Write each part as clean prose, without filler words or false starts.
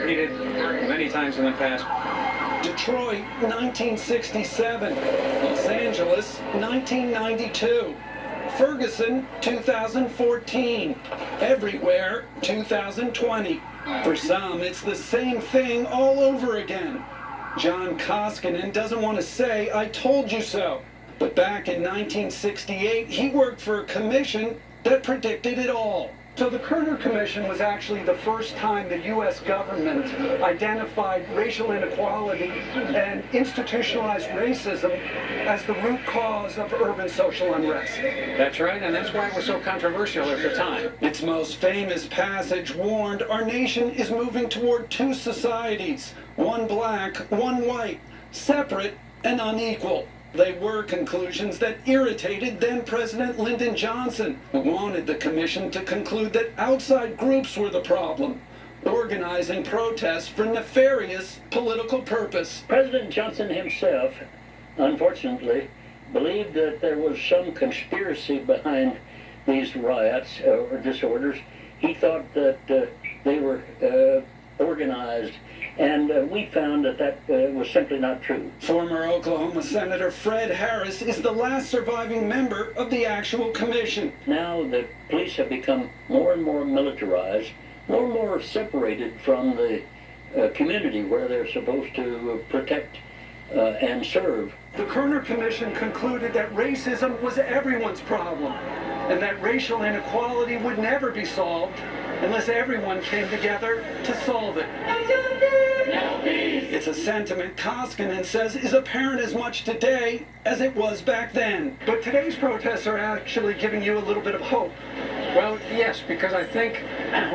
repeated many times in the past. Detroit, 1967. Los Angeles, 1992. Ferguson, 2014. Everywhere, 2020. For some, it's the same thing all over again. John Koskinen doesn't want to say, "I told you so." But back in 1968, he worked for a commission that predicted it all. So the Kerner Commission was actually the first time the U.S. government identified racial inequality and institutionalized racism as the root cause of urban social unrest. That's right, and that's why it was so controversial at the time. Its most famous passage warned our nation is moving toward two societies, one black, one white, separate and unequal. They were conclusions that irritated then-President Lyndon Johnson, who wanted the commission to conclude that outside groups were the problem, organizing protests for nefarious political purpose. President Johnson himself, unfortunately, believed that there was some conspiracy behind these riots or disorders. He thought that they were organized, and we found that that was simply not true. Former Oklahoma Senator Fred Harris is the last surviving member of the actual commission. Now the police have become more and more militarized, more and more separated from the community where they're supposed to protect and serve. The Kerner Commission concluded that racism was everyone's problem, and that racial inequality would never be solved unless everyone came together to solve it. It's a sentiment Koskinen says is apparent as much today as it was back then. But today's protests are actually giving you a little bit of hope. Well, yes, because I think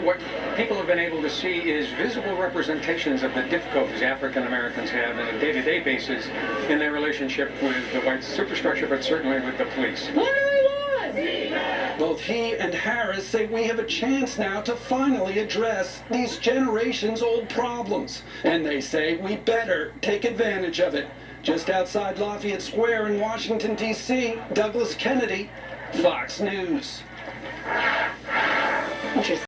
what people have been able to see is visible representations of the difficulties African Americans have on a day-to-day basis in their relationship with the white superstructure, but certainly with the police. What do we want? Both he and Harris say we have a chance now to finally address these generations-old problems. And they say we better take advantage of it. Just outside Lafayette Square in Washington, D.C., Douglas Kennedy, Fox News. Interesting.